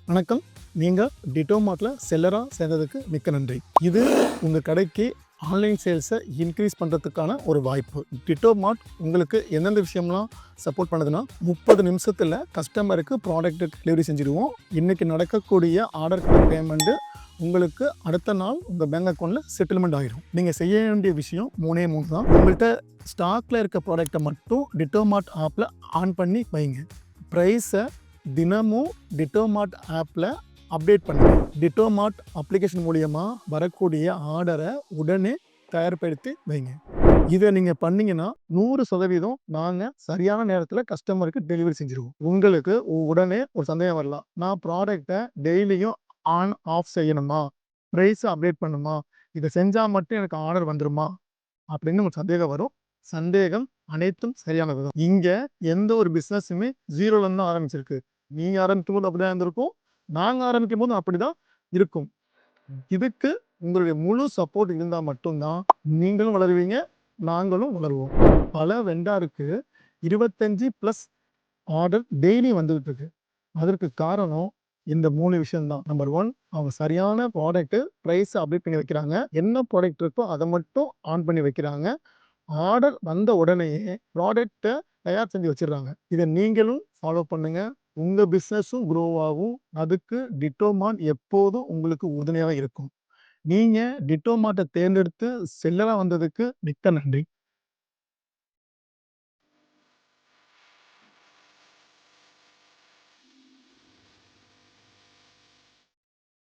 வணக்கம். நீங்க டிட்டோமார்ட்ல செல்லரா சேர்ந்ததுக்கு மிக்க நன்றி. இது உங்க கடைக்கு ஆன்லைன் சேல்ஸை இன்க்ரீஸ் பண்ணுறதுக்கான ஒரு வாய்ப்பு. டிட்டோமார்ட் உங்களுக்கு எந்தெந்த விஷயம்லாம் சப்போர்ட் பண்ணுதுன்னா, 30 நிமிஷத்தில் கஸ்டமருக்கு ப்ராடக்ட்டு டெலிவரி செஞ்சுடுவோம். இன்றைக்கி நடக்கக்கூடிய ஆர்டருக்கு பேமெண்ட்டு உங்களுக்கு அடுத்த நாள் உங்கள் பேங்க் அக்கௌண்ட்டில் செட்டில்மெண்ட் ஆகிடும். நீங்கள் செய்ய வேண்டிய விஷயம் 3 தான். உங்கள்கிட்ட ஸ்டாக்கில் இருக்க ப்ராடக்டை மட்டும் டிட்டோமார்ட் ஆப்பில் ஆன் பண்ணி வைங்க. ப்ரைஸை தினமும் டிட்டோமார்ட் ஆப்பில் அப்டேட் பண்ணுங்க. டிட்டோமார்ட் அப்ளிகேஷன் மூலியமாக வரக்கூடிய ஆர்டரை உடனே தயார்படுத்தி வைங்க. இதை நீங்கள் பண்ணீங்கன்னா 100% நாங்கள் சரியான நேரத்தில் கஸ்டமருக்கு டெலிவரி செஞ்சுருவோம். உங்களுக்கு உடனே ஒரு சந்தேகம் வரலாம், நான் ப்ராடக்டை டெய்லியும் ஆன் ஆஃப் செய்யணுமா, ப்ரைஸை அப்டேட் பண்ணுமா, இதை செஞ்சால் மட்டும் எனக்கு ஆர்டர் வந்துடுமா அப்படின்னு ஒரு சந்தேகம் வரும். சந்தேகம் அனைத்தும் சரியானது தான். இங்கே எந்த ஒரு பிஸ்னஸுமே ஜீரோலேருந்து தான் ஆரம்பிச்சிருக்கு. நீங்க ஆரம்பிக்கும் போது அப்படிதான் இருந்திருக்கும், நாங்க ஆரம்பிக்கும் போது அப்படிதான் இருக்கும். இதுக்கு உங்களுடைய முழு சப்போர்ட் இருந்தா மட்டும்தான் நீங்களும் வளருவீங்க, நாங்களும் வளருவோம். பல வெண்டாருக்கு 25+ ஆர்டர் டெய்லி வந்துகிட்டு இருக்கு. அதற்கு காரணம் இந்த 3 விஷயம் தான். நம்பர் 1, அவங்க சரியான ப்ராடக்ட் ப்ரைஸ் அப்டேட் பண்ணி வைக்கிறாங்க. என்ன ப்ராடக்ட் இருக்கோ அதை மட்டும் ஆன் பண்ணி வைக்கிறாங்க. ஆர்டர் வந்த உடனேயே ப்ராடக்ட்டை தயார் செஞ்சு வச்சிடுறாங்க. இதை நீங்களும் ஃபாலோ பண்ணுங்க. உங்க பிஸ்னஸும் க்ரோ ஆகும். அதுக்கு டிட்டோமார்ட் எப்போதும் உங்களுக்கு உறுதுணையாக இருக்கும். நீங்க டிட்டோமார்ட்டை தேர்ந்தெடுத்து செல்லரா வந்ததுக்கு மிக்க நன்றி.